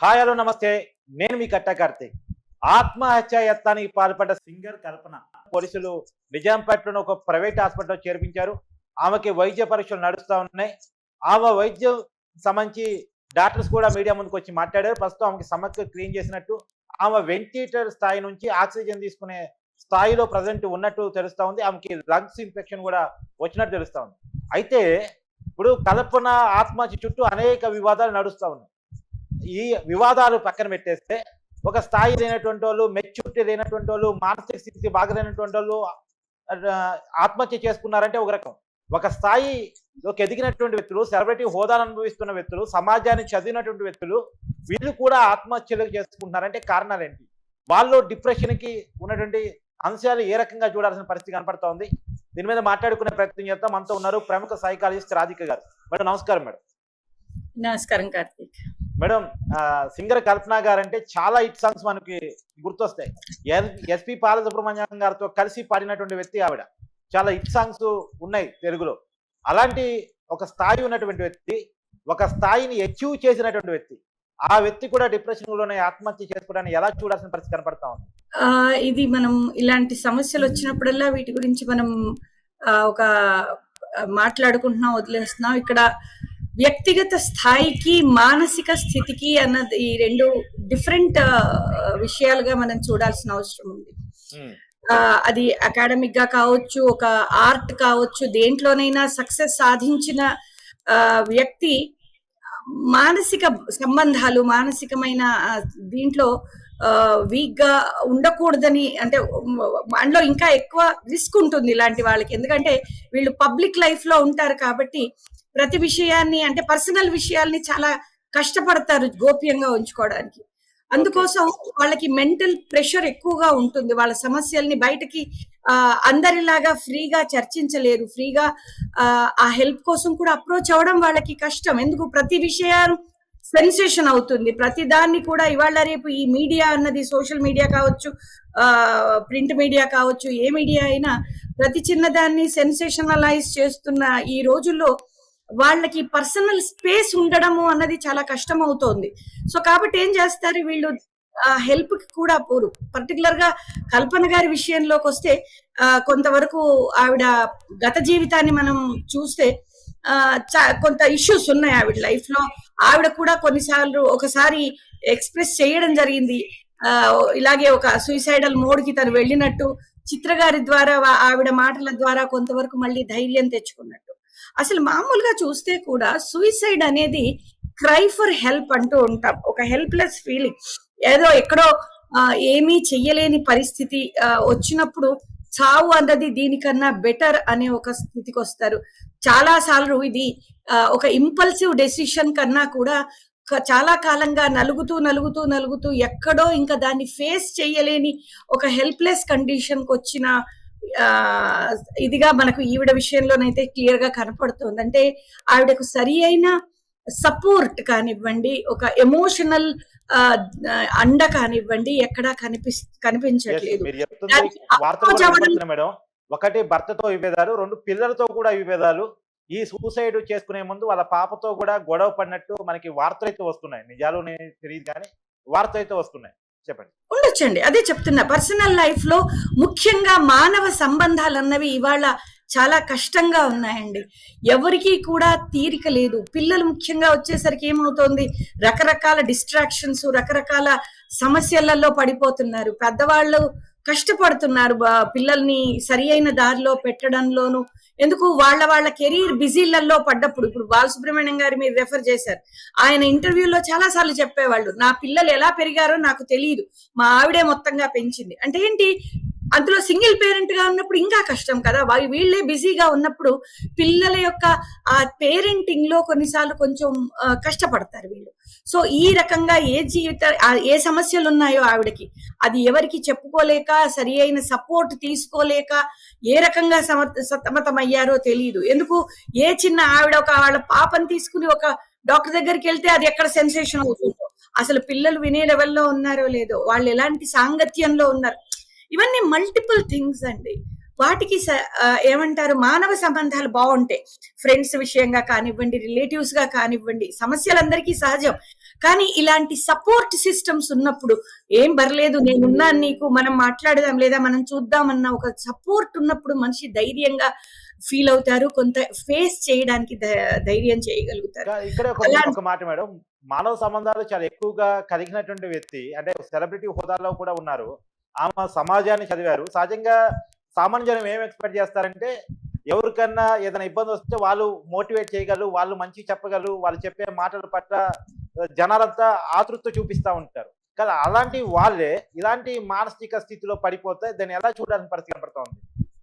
Hi hello నమస్తే. నేను మీ కట్ట కార్తీక్. ఆత్మహత్య యత్నానికి పాల్పడ్డ సింగర్ కల్పన పోలీసులు నిజాంపేటలోని ఒక ప్రైవేట్ హాస్పిటల్లో చేర్పించారు. ఆమెకి వైద్య పరీక్షలు నడుస్తా ఉన్నాయి. ఆమె వైద్యం సంబంధించి డాక్టర్స్ కూడా మీడియా ముందుకు వచ్చి మాట్లాడారు. ప్రస్తుతం ఆమెకి సమస్య క్లీన్ చేసినట్టు, ఆమె వెంటిలేటర్ స్థాయి నుంచి ఆక్సిజన్ తీసుకునే స్థాయిలో ప్రజెంట్ ఉన్నట్టు తెలుస్తా ఉంది. ఆమెకి లంగ్స్ ఇన్ఫెక్షన్ కూడా వచ్చినట్టు తెలుస్తా ఉంది. అయితే ఇప్పుడు కల్పన ఆత్మహత్య చుట్టూ అనేక వివాదాలు నడుస్తా ఉన్నాయి. ఈ వివాదాలు పక్కన పెట్టేస్తే ఒక స్థాయి లేనటువంటి వాళ్ళు, మెచ్యూరిటీ లేనటువంటి వాళ్ళు, మానసిక స్థితి బాగలేనటువంటి వాళ్ళు ఆత్మహత్య చేసుకున్నారంటే ఒక రకం. ఒక స్థాయిలోకి ఎదిగినటువంటి వ్యక్తులు, సెలబ్రిటీ హోదాను అనుభవిస్తున్న వ్యక్తులు, సమాజాన్ని చదివినటువంటి వ్యక్తులు, వీళ్ళు కూడా ఆత్మహత్యలు చేసుకుంటున్నారంటే కారణాలు ఏంటి? వాళ్ళు డిప్రెషన్కి ఉన్నటువంటి అంశాలు ఏ రకంగా చూడాల్సిన పరిస్థితి కనపడతా ఉంది. దీని మీద మాట్లాడుకునే ప్రయత్నం చేస్తాం. మనతో ఉన్నారు ప్రముఖ సైకాలజిస్ట్ రాధిక గారు. మేడం నమస్కారం. మేడం నమస్కారం కార్తీక్. మేడం, సింగర్ కల్పన గారు అంటే చాలా హిట్ సాంగ్స్ మనకి గుర్తొస్తాయి. ఎస్పి బాలసుబ్రహ్మణ్యం గారితో కలిసి పాడినటువంటి వ్యక్తి ఆవిడ. చాలా హిట్ సాంగ్స్ ఉన్నాయి తెలుగులో. అలాంటి ఒక స్థాయి ఉన్నటువంటి వ్యక్తి, ఒక స్థాయిని అచీవ్ చేసినటువంటి వ్యక్తి, ఆ వ్యక్తి కూడా డిప్రెషన్ లోనే ఆత్మహత్య చేసుకోవడానికి ఎలా చూడాల్సిన పరిస్థితి కనపడతా ఉంది? ఇది మనం ఇలాంటి సమస్యలు వచ్చినప్పుడల్లా వీటి గురించి మనం ఒక మాట్లాడుకుంటున్నాం, వదిలేస్తున్నాం. ఇక్కడ వ్యక్తిగత స్థాయికి మానసిక స్థితికి అన్నది ఈ రెండు డిఫరెంట్ విషయాలుగా మనం చూడాల్సిన అవసరం ఉంది. అది అకాడమిక్ గా కావచ్చు, ఒక ఆర్ట్ కావచ్చు, దేంట్లోనైనా సక్సెస్ సాధించిన వ్యక్తి మానసిక సంబంధాలు, మానసికమైన దీంట్లో వీక్ గా ఉండకూడదని, అంటే అందులో ఇంకా ఎక్కువ రిస్క్ ఉంటుంది ఇలాంటి వాళ్ళకి. ఎందుకంటే వీళ్ళు పబ్లిక్ లైఫ్ లో ఉంటారు కాబట్టి ప్రతి విషయాన్ని, అంటే పర్సనల్ విషయాల్ని చాలా కష్టపడతారు గోప్యంగా ఉంచుకోవడానికి. అందుకోసం వాళ్ళకి మెంటల్ ప్రెషర్ ఎక్కువగా ఉంటుంది. వాళ్ళ సమస్యల్ని బయటకి అందరిలాగా ఫ్రీగా చర్చించలేరు. ఫ్రీగా ఆ హెల్ప్ కోసం కూడా అప్రోచ్ అవ్వడం వాళ్ళకి కష్టం. ఎందుకు? ప్రతి విషయం సెన్సేషన్ అవుతుంది. ప్రతి దాన్ని కూడా ఇవాళ రేపు ఈ మీడియా అన్నది, సోషల్ మీడియా కావచ్చు, ప్రింట్ మీడియా కావచ్చు, ఏ మీడియా అయినా ప్రతి చిన్నదాన్ని సెన్సేషనలైజ్ చేస్తున్న ఈ రోజుల్లో వాళ్ళకి పర్సనల్ స్పేస్ ఉండడము అన్నది చాలా కష్టం అవుతోంది. సో కాబట్టి ఏం చేస్తారు వీళ్ళు, హెల్ప్ కి కూడా పోరు. పర్టికులర్ గా కల్పన గారి విషయంలోకి వస్తే కొంతవరకు ఆవిడ గత జీవితాన్ని మనం చూస్తే కొంత ఇష్యూస్ ఉన్నాయి ఆవిడ లైఫ్ లో. ఆవిడ కూడా కొన్నిసార్లు ఒకసారి ఎక్స్ప్రెస్ చేయడం జరిగింది, ఇలాగే ఒక సూసైడల్ మోడ్ కి తను వెళ్ళినట్టు. చిత్ర గారి ద్వారా, ఆవిడ మాటల ద్వారా కొంతవరకు మళ్ళీ ధైర్యం తెచ్చుకున్నట్టు. అసలు మామూలుగా చూస్తే కూడా సూసైడ్ అనేది క్రై ఫర్ హెల్ప్ అంటూ ఉంటాం. ఒక హెల్ప్లెస్ ఫీలింగ్, ఏదో ఎక్కడో ఏమీ చెయ్యలేని పరిస్థితి వచ్చినప్పుడు చావు అన్నది దీనికన్నా బెటర్ అనే ఒక స్థితికి వస్తారు. చాలా సార్లు ఇది ఒక ఇంపల్సివ్ డెసిషన్ కన్నా కూడా చాలా కాలంగా నలుగుతూ ఎక్కడో ఇంకా దాన్ని ఫేస్ చెయ్యలేని ఒక హెల్ప్లెస్ కండిషన్ కి వచ్చిన ఇదిగా మనకు ఈవిడ విషయంలోనైతే క్లియర్ గా కనపడుతుంది. అంటే ఆవిడకు సరి అయిన సపోర్ట్ కానివ్వండి, ఒక ఎమోషనల్ అండ కానివ్వండి, ఎక్కడా కనిపించట్లేదు. మేడం, ఒకటి భర్తతో విభేదాలు, రెండు పిల్లలతో కూడా విభేదాలు. ఈ సూసైడ్ చేసుకునే ముందు వాళ్ళ పాపతో కూడా గొడవ పడినట్టు మనకి వార్తలు అయితే వస్తున్నాయి. నిజాలు తెలియదు కానీ వార్తలు అయితే వస్తున్నాయి. చెప్పండి. ఉండొచ్చండి, అదే చెప్తున్నా. పర్సనల్ లైఫ్ లో ముఖ్యంగా మానవ సంబంధాలు అన్నవి ఇవాళ చాలా కష్టంగా ఉన్నాయండి. ఎవరికి కూడా తీరిక లేదు. పిల్లలు ముఖ్యంగా వచ్చేసరికి ఏమవుతోంది, రకరకాల డిస్ట్రాక్షన్స్, రకరకాల సమస్యలలో పడిపోతున్నారు. పెద్దవాళ్ళు కష్టపడుతున్నారు పిల్లల్ని సరి అయిన దారిలో పెట్టడంలోను. ఎందుకు? వాళ్ళ కెరీర్ బిజీలలో పడ్డప్పుడు. ఇప్పుడు బాలసుబ్రహ్మణ్యం గారి మీరు రెఫర్ చేశారు. ఆయన ఇంటర్వ్యూలో చాలా సార్లు చెప్పేవాళ్ళు, నా పిల్లలు ఎలా పెరిగారో నాకు తెలియదు, మా ఆవిడే మొత్తంగా పెంచింది. అంటే ఏంటి? అందులో సింగిల్ పేరెంట్ గా ఉన్నప్పుడు ఇంకా కష్టం కదా. వీళ్ళే బిజీగా ఉన్నప్పుడు పిల్లల యొక్క ఆ పేరెంటింగ్ లో కొన్నిసార్లు కొంచెం కష్టపడతారు వీళ్ళు. సో ఈ రకంగా ఏ సమస్యలు ఉన్నాయో ఆవిడకి, అది ఎవరికి చెప్పుకోలేక, సరి అయిన సపోర్ట్ తీసుకోలేక ఏ రకంగా సతమతమయ్యారో తెలియదు. ఎందుకు? ఏ చిన్న ఆవిడ వాళ్ళ పాపని తీసుకుని ఒక డాక్టర్ దగ్గరికి వెళ్తే అది ఎక్కడ సెన్సేషన్ అవుతుందో, అసలు పిల్లలు వినే లెవెల్లో ఉన్నారో లేదో, వాళ్ళు ఎలాంటి సాంగత్యంలో ఉన్నారు, ఇవన్నీ మల్టిపుల్ థింగ్స్ అండి. వాటికి ఏమంటారు, మానవ సంబంధాలు బాగుంటాయి. ఫ్రెండ్స్ విషయంగా కానివ్వండి, రిలేటివ్స్ గా కానివ్వండి, సమస్యలందరికీ సహజం. కానీ ఇలాంటి సపోర్ట్ సిస్టమ్స్ ఉన్నప్పుడు ఏం పర్లేదు, నేనున్నాను నీకు, మనం మాట్లాడదాం లేదా మనం చూద్దామన్న ఒక సపోర్ట్ ఉన్నప్పుడు మనిషి ధైర్యంగా ఫీల్ అవుతారు, కొంత ఫేస్ చేయడానికి ధైర్యం చేయగలుగుతారు. ఇక్కడ అలా ఒక మాట మేడం, మానవ సంబంధాలు చాలా ఎక్కువగా కలిగినటువంటి వ్యక్తి అంటే సెలబ్రిటీ హోదాలో కూడా ఉన్నారు. ఆమె సమాజాన్ని చదివారు. సహజంగా సామాన్య జనం ఏం ఎక్స్పెక్ట్ చేస్తారంటే ఎవరికన్నా ఏదైనా ఇబ్బంది వస్తే వాళ్ళు మోటివేట్ చేయగలరు, వాళ్ళు మంచి చెప్పగలరు, వాళ్ళు చెప్పే మాటల పట్ల జనాలంతా ఆతృత చూపిస్తా ఉంటారు. కానీ అలాంటి వాళ్ళే ఇలాంటి మానసిక స్థితిలో పడిపోతే దాన్ని ఎలా చూడాలని పరిస్థితి కనపడతా ఉంది.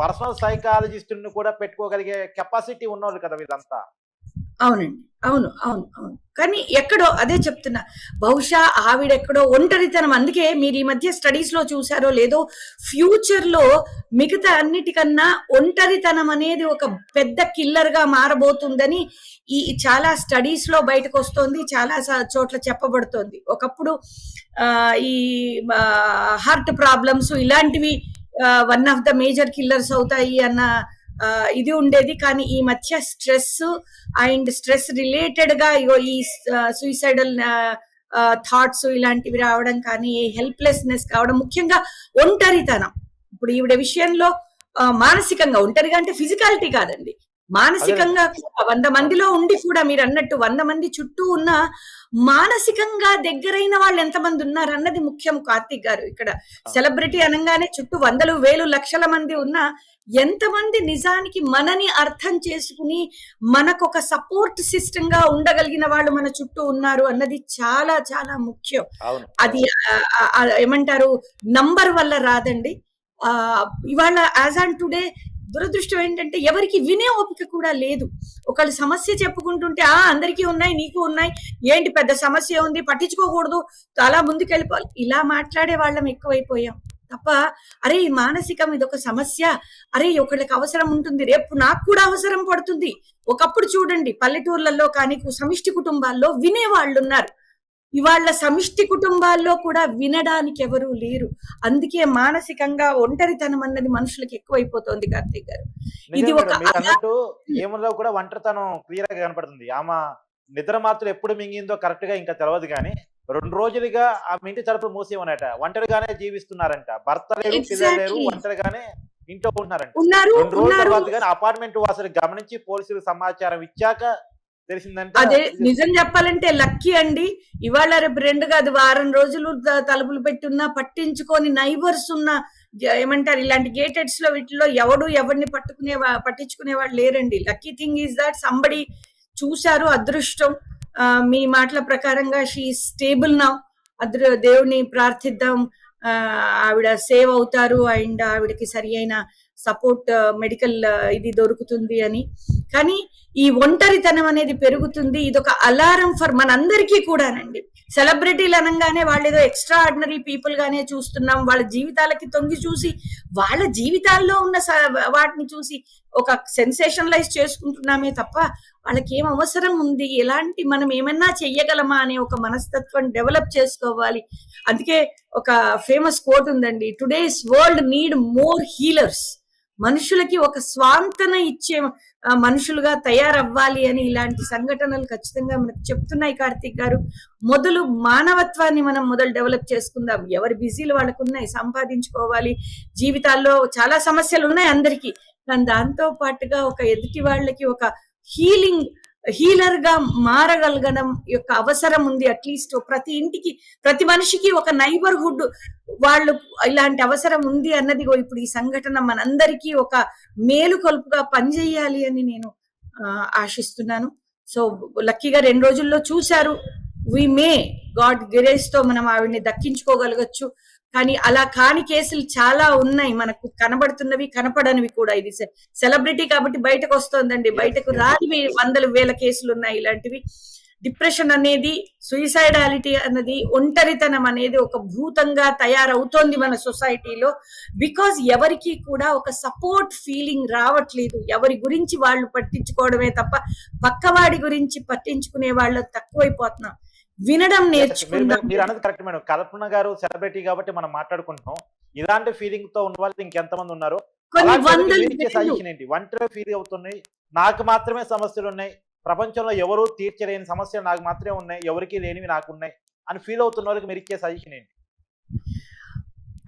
పర్సనల్ సైకాలజిస్టుని కూడా పెట్టుకోగలిగే కెపాసిటీ ఉన్నోళ్ళు కదా వీళ్ళంతా. అవునండి. అవును. అవును. అవును. కానీ ఎక్కడో అదే చెప్తున్నా. బహుశా ఆవిడెక్కడో ఒంటరితనం, అందుకే మీరు ఈ మధ్య స్టడీస్ లో చూసారో లేదో, ఫ్యూచర్ లో మిగతా అన్నిటికన్నా ఒంటరితనం అనేది ఒక పెద్ద కిల్లర్ గా మారబోతుందని ఈ చాలా స్టడీస్ లో బయటకు వస్తోంది, చాలా చోట్ల చెప్పబడుతోంది. ఒకప్పుడు ఈ హార్ట్ ప్రాబ్లమ్స్ ఇలాంటివి one of the major killers అవుతాయి అన్న ఇది ఉండేది. కానీ ఈ మధ్య స్ట్రెస్ అండ్ స్ట్రెస్ రిలేటెడ్ గా ఈ సూసైడల్ థాట్స్ ఇలాంటివి రావడం, కానీ హెల్ప్లెస్నెస్ కావడం, ముఖ్యంగా ఒంటరితనం. ఇప్పుడు ఈవిడ విషయంలో మానసికంగా ఒంటరిగా అంటే ఫిజికాలిటీ కాదండి, మానసికంగా కూడా 100 మందిలో ఉండి కూడా మీరు అన్నట్టు 100 మంది చుట్టూ ఉన్న మానసికంగా దగ్గరైన వాళ్ళు ఎంతమంది ఉన్నారు అన్నది ముఖ్యం. కార్తీక్ గారు, ఇక్కడ సెలబ్రిటీ అనగానే చుట్టూ వందలు వేలు లక్షల మంది ఉన్నా ఎంతమంది నిజానికి మనని అర్థం చేసుకుని మనకు ఒక సపోర్ట్ సిస్టమ్ గా ఉండగలిగిన వాళ్ళు మన చుట్టూ ఉన్నారు అన్నది చాలా చాలా ముఖ్యం. అది ఏమంటారు, నంబర్ వల్ల రాదండి. ఇవాళ యాజ్ ఆన్ టుడే దురదృష్టం ఏంటంటే ఎవరికి వినే ఓపిక కూడా లేదు. ఒకళ్ళు సమస్య చెప్పుకుంటుంటే అందరికీ ఉన్నాయి, నీకు ఉన్నాయి, ఏంటి పెద్ద సమస్య ఉంది, పట్టించుకోకూడదు, చాలా ముందుకెళ్ళిపోవాలి, ఇలా మాట్లాడే వాళ్ళం ఎక్కువైపోయాం తప్ప, అరే ఈ మానసికం ఇదొక సమస్య, అరే ఒకళ్ళకి అవసరం ఉంటుంది, రేపు నాకు కూడా అవసరం పడుతుంది. ఒకప్పుడు చూడండి పల్లెటూర్లలో కానీ సమిష్టి కుటుంబాల్లో వినేవాళ్ళు ఉన్నారు. ఇవాళ సమిష్టి కుటుంబాల్లో కూడా వినడానికి ఎవరూ లేరు. అందుకే మానసికంగా ఒంటరితనం అన్నది మనుషులకు ఎక్కువైపోతుంది. కార్తీక్ గారు, ఇది ఒక అన్నట్టు ఏములో కూడా ఒంటరితనం క్లియర్ గా కనపడుతుంది. ఆమె నిద్ర మాత్రం ఎప్పుడు మింగిందో కరెక్ట్ గా ఇంకా తెలియదు, కానీ 2 రోజులుగా ఆమె ఇంటి తలుపులు మూసి ఉన్నట, ఒంటరిగానే జీవిస్తున్నారంట, భర్త లేరు, పిల్లలు లేరు, ఒంటరిగానే ఇంట్లో ఉంటున్నారంట. 2 రోజుల తర్వాత కానీ అపార్ట్మెంట్ వాసులు గమనించి పోలీసులకు సమాచారం ఇచ్చాక తెలిసిందంటే, అదే నిజం చెప్పాలంటే లక్కీ అండి. ఇవాళ రేపు 2 కాదు, వారం రోజులు తలుపులు పెట్టున్నా పట్టించుకొని నైబర్స్ ఉన్న ఏమంటారు ఇలాంటి గేటెడ్స్ లో వీటిలో ఎవడు ఎవరిని పట్టించుకునే వాళ్ళు లేరండి. Lucky thing is that somebody చూశారు, అదృష్టం. మీ మాటల ప్రకారంగా షీ స్టేబుల్ నౌ. దేవుడిని ప్రార్థిద్దాం, ఆవిడ సేవ్ అవుతారు అండ్ ఆవిడకి సరి అయిన సపోర్ట్ మెడికల్ ఇది దొరుకుతుంది అని. కానీ ఈ ఒంటరితనం అనేది పెరుగుతుంది. ఇదొక అలారం ఫర్ మనందరికీ కూడానండి. సెలబ్రిటీలు అనగానే వాళ్ళు ఏదో ఎక్స్ట్రా ఆర్డినరీ పీపుల్ గానే చూస్తున్నాం. వాళ్ళ జీవితాలకి తొంగి చూసి వాళ్ళ జీవితాల్లో ఉన్న వాటిని చూసి ఒక సెన్సేషనలైజ్ చేసుకుంటున్నామే తప్ప వాళ్ళకి ఏం అవసరం ఉంది, ఎలాంటి మనం ఏమన్నా చెయ్యగలమా అనే ఒక మనస్తత్వం డెవలప్ చేసుకోవాలి. అందుకే ఒక ఫేమస్ కోట్ ఉందండి, today's world need more healers. మనుషులకి ఒక స్వాంతన ఇచ్చే మనుషులుగా తయారవ్వాలి అని ఇలాంటి సంఘటనలు ఖచ్చితంగా మనకు చెప్తున్నాయి. కార్తీక్ గారు, మొదలు మానవత్వాన్ని మనం డెవలప్ చేసుకుందాం. ఎవరి బిజీలు వాళ్ళకు ఉన్నాయి, సంపాదించుకోవాలి, జీవితాల్లో చాలా సమస్యలు ఉన్నాయి అందరికీ. కానీ దాంతో పాటుగా ఒక ఎదుటి వాళ్ళకి ఒక హీలర్ గా మారగలగడం యొక్క అవసరం ఉంది. అట్లీస్ట్ ప్రతి ఇంటికి ప్రతి మనిషికి ఒక నైబర్హుడ్ వాళ్ళు ఇలాంటి అవసరం ఉంది అన్నది ఇప్పుడు ఈ సంఘటన మనందరికీ ఒక మేలుకొల్పుగా పనిచేయాలి అని నేను ఆశిస్తున్నాను. సో లక్కీగా 2 రోజుల్లో చూశారు. వి మే గాడ్ గ్రేస్ తో మనం ఆవిడ్ని దక్కించుకోగలగచ్చు. కానీ అలా కాని కేసులు చాలా ఉన్నాయి, మనకు కనబడుతున్నవి కనపడనివి కూడా. ఇది సెలబ్రిటీ కాబట్టి బయటకు వస్తోందండి, బయటకు రానివి వందల వేల కేసులు ఉన్నాయి ఇలాంటివి. డిప్రెషన్ అనేది, సూసైడాలిటీ అన్నది, ఒంటరితనం అనేది ఒక భూతంగా తయారవుతోంది మన సొసైటీలో. బికాజ్ ఎవరికి కూడా ఒక సపోర్ట్ ఫీలింగ్ రావట్లేదు. ఎవరి గురించి వాళ్ళు పట్టించుకోవడమే తప్ప పక్కవాడి గురించి పట్టించుకునే వాళ్ళు తక్కువైపోతున్నాం. వినడం నేర్చుకుందాం. మీరు అన్నది కరెక్ట్ మేడం. కల్పన గారు సెలబ్రిటీ కాబట్టి మనం మాట్లాడుకుంటున్నాం. ఇలాంటి ఫీలింగ్ తో ఉన్న వాళ్ళు ఇంకెంతమంది ఉన్నారు? కొన్ని అలాంటి వాళ్ళకి వందల మీరు ఇచ్చే వేలు. సజెషన్ ఏంటి? ఒంటరిగా ఫీల్ అవుతున్నాయి, నాకు మాత్రమే సమస్యలు ఉన్నాయి, ప్రపంచంలో ఎవరు తీర్చలేని సమస్యలు నాకు మాత్రమే ఉన్నాయి, ఎవరికి లేనివి నాకు ఉన్నాయి అని ఫీల్ అవుతున్న వాళ్ళకి మీరు ఇచ్చే సజెషన్ ఏంటి?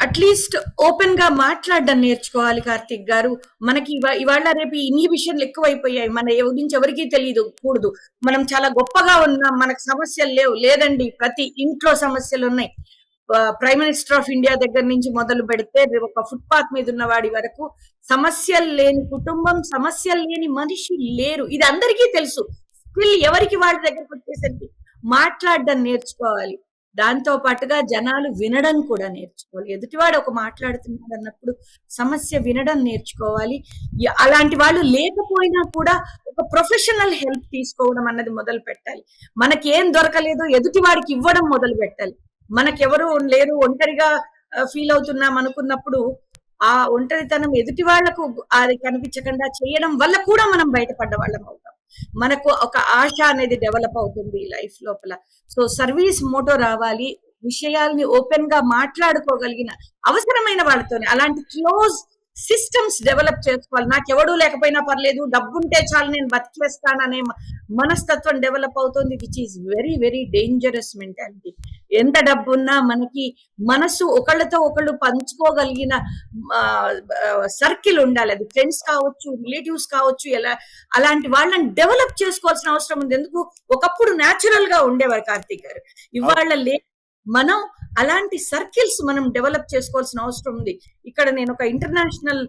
అట్లీస్ట్ ఓపెన్ గా మాట్లాడడం నేర్చుకోవాలి కార్తిక్ గారు. మనకి ఇవాళ రేపు ఇన్హిబిషన్లు ఎక్కువైపోయాయి. మన గురించి ఎవరికీ తెలియదు కూడదు. మనం చాలా గొప్పగా ఉన్నాం, మనకు సమస్యలు లేవు. లేదండి, ప్రతి ఇంట్లో సమస్యలు ఉన్నాయి. ప్రైమ్ మినిస్టర్ ఆఫ్ ఇండియా దగ్గర నుంచి మొదలు పెడితే ఒక ఫుట్పాత్ మీద ఉన్న వాడి వరకు సమస్యలు లేని కుటుంబం, సమస్యలు లేని మనిషి లేరు. ఇది అందరికీ తెలుసు. స్టిల్ ఎవరికి వాళ్ళ దగ్గరకు వచ్చేసరికి మాట్లాడడం నేర్చుకోవాలి. దాంతో పాటుగా జనాలు వినడం కూడా నేర్చుకోవాలి. ఎదుటివాడు ఒక మాట్లాడుతున్నాడు అన్నప్పుడు సమస్య వినడం నేర్చుకోవాలి. అలాంటి వాళ్ళు లేకపోయినా కూడా ఒక ప్రొఫెషనల్ హెల్ప్ తీసుకోవడం అన్నది మొదలు పెట్టాలి. మనకేం దొరకలేదో ఎదుటివాడికి ఇవ్వడం మొదలు పెట్టాలి. మనకెవరు లేరు, ఒంటరిగా ఫీల్ అవుతున్నాం అనుకున్నప్పుడు ఆ ఒంటరితనం ఎదుటి వాళ్లకు అది కనిపించకుండా చేయడం వల్ల కూడా మనం బయటపడ్డ వాళ్ళం అవుతాం. మనకు ఒక ఆశ అనేది డెవలప్ అవుతుంది లైఫ్ లోపల. సో సర్వీస్ మోటో రావాలి. విషయాల్ని ఓపెన్ గా మాట్లాడుకోగలిగిన అవసరమైన వాళ్ళతోనే అలాంటి క్లోజ్ సిస్టమ్స్ డెవలప్ చేసుకోవాలి. నాకెవడూ లేకపోయినా పర్లేదు, డబ్బుంటే చాలు నేను బతికేస్తాననే మనస్తత్వం డెవలప్ అవుతుంది, which is very very dangerous mentality. ఎంత డబ్బున్నా మనకి మనసు ఒకళ్ళతో ఒకళ్ళు పంచుకోగలిగిన సర్కిల్ ఉండాలి. అది ఫ్రెండ్స్ కావచ్చు, రిలేటివ్స్ కావచ్చు, అలాంటి వాళ్ళని డెవలప్ చేసుకోవాల్సిన అవసరం ఉంది. ఎందుకు, ఒకప్పుడు న్యాచురల్ గా ఉండేవారు కార్తీక్ గారు, ఇవాళ మనం అలాంటి సర్కిల్స్ మనం డెవలప్ చేసుకోవాల్సిన అవసరం ఉంది. ఇక్కడ నేను ఒక ఇంటర్నేషనల్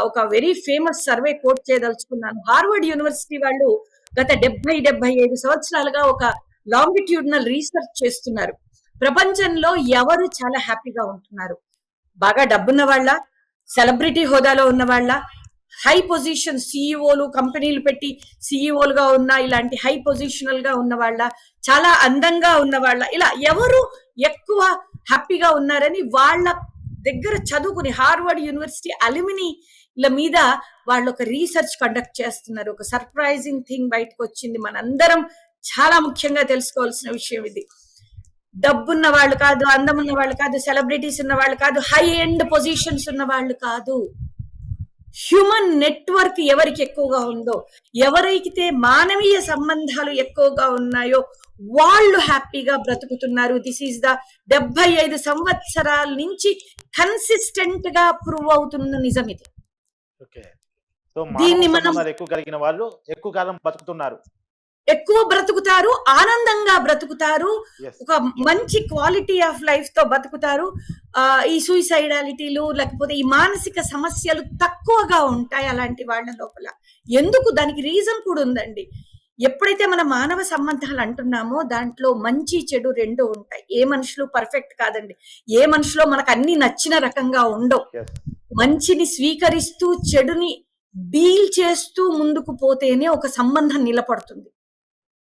ఒక వెరీ ఫేమస్ సర్వే కోట్ చేయదలుచుకున్నాను. హార్వర్డ్ యూనివర్సిటీ వాళ్ళు గత 70-75 సంవత్సరాలుగా ఒక లాంగిట్యూడినల్ రీసెర్చ్ చేస్తున్నారు. ప్రపంచంలో ఎవరు చాలా హ్యాపీగా ఉంటున్నారు, బాగా డబ్బున్న వాళ్ళ, సెలబ్రిటీ హోదాలో ఉన్న వాళ్ళ, హై పొజిషన్ సిఇఓలు, కంపెనీలు పెట్టి సిఇఓలుగా ఉన్న ఇలాంటి హై పొజిషనల్ గా ఉన్న వాళ్ళ, చాలా అందంగా ఉన్న వాళ్ళ, ఇలా ఎవరు ఎక్కువ హ్యాపీగా ఉన్నారని వాళ్ళ దగ్గర చదువుకుని హార్వర్డ్ యూనివర్సిటీ అల్యూమినీల మీద వాళ్ళు ఒక రీసెర్చ్ కండక్ట్ చేస్తున్నారు. ఒక సర్ప్రైజింగ్ థింగ్ బయటకు వచ్చింది. మనందరం చాలా ముఖ్యంగా తెలుసుకోవాల్సిన విషయం ఇది. డబ్బున్న వాళ్ళు కాదు, అందం ఉన్న వాళ్ళు కాదు, సెలబ్రిటీస్ ఉన్న వాళ్ళు కాదు, హై ఎండ్ పొజిషన్స్ ఉన్న వాళ్ళు కాదు, హ్యూమన్ నెట్వర్క్ ఎవరికి ఎక్కువగా ఉందో, ఎవరైతే మానవీయ సంబంధాలు ఎక్కువగా ఉన్నాయో వాళ్ళు హ్యాపీగా బ్రతుకుతున్నారు. దిస్ ఈస్ ద 75 సంవత్సరాల నుంచి కన్సిస్టెంట్ గా ప్రూవ్ అవుతున్న నిజం ఇది. దీన్ని మనం ఎక్కువ కలిగిన వాళ్ళు ఎక్కువ కాలం బతుకుతున్నారు, ఎక్కువ బ్రతుకుతారు, ఆనందంగా బ్రతుకుతారు, ఒక మంచి క్వాలిటీ ఆఫ్ లైఫ్ తో బతుకుతారు. ఈ సూసైడాలిటీలు లేకపోతే ఈ మానసిక సమస్యలు తక్కువగా ఉంటాయి అలాంటి వాళ్ళ లోపల. ఎందుకు, దానికి రీజన్ కూడా ఉందండి. ఎప్పుడైతే మన మానవ సంబంధాలు అంటున్నామో దాంట్లో మంచి చెడు రెండు ఉంటాయి. ఏ మనుషులు పర్ఫెక్ట్ కాదండి, ఏ మనుషులో మనకు అన్ని నచ్చిన రకంగా ఉండవు. మంచిని స్వీకరిస్తూ చెడుని డీల్ చేస్తూ ముందుకు పోతేనే ఒక సంబంధం నిలబడుతుంది.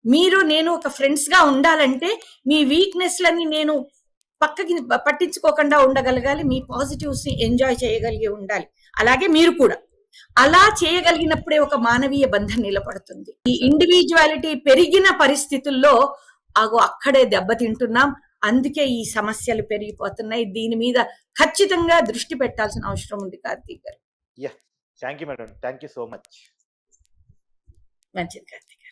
మీరు నేను ఒక ఫ్రెండ్స్ గా ఉండాలంటే మీ వీక్నెస్ లని నేను పక్కకి పట్టించుకోకుండా ఉండగలగాలి, మీ పాజిటివ్స్ ని ఎంజాయ్ చేయగలిగి ఉండాలి. అలాగే మీరు కూడా అలా చేయగలిగినప్పుడే ఒక మానవీయ బంధం నిలబడుతుంది. ఈ ఇండివిజువాలిటీ పెరిగిన పరిస్థితుల్లో అక్కడే దెబ్బతింటున్నాం. అందుకే ఈ సమస్యలు పెరిగిపోతున్నాయి. దీని మీద ఖచ్చితంగా దృష్టి పెట్టాల్సిన అవసరం ఉంది కార్తీక్ గారు. Thank you madam, thank you so much. మంచిది కార్తీక్.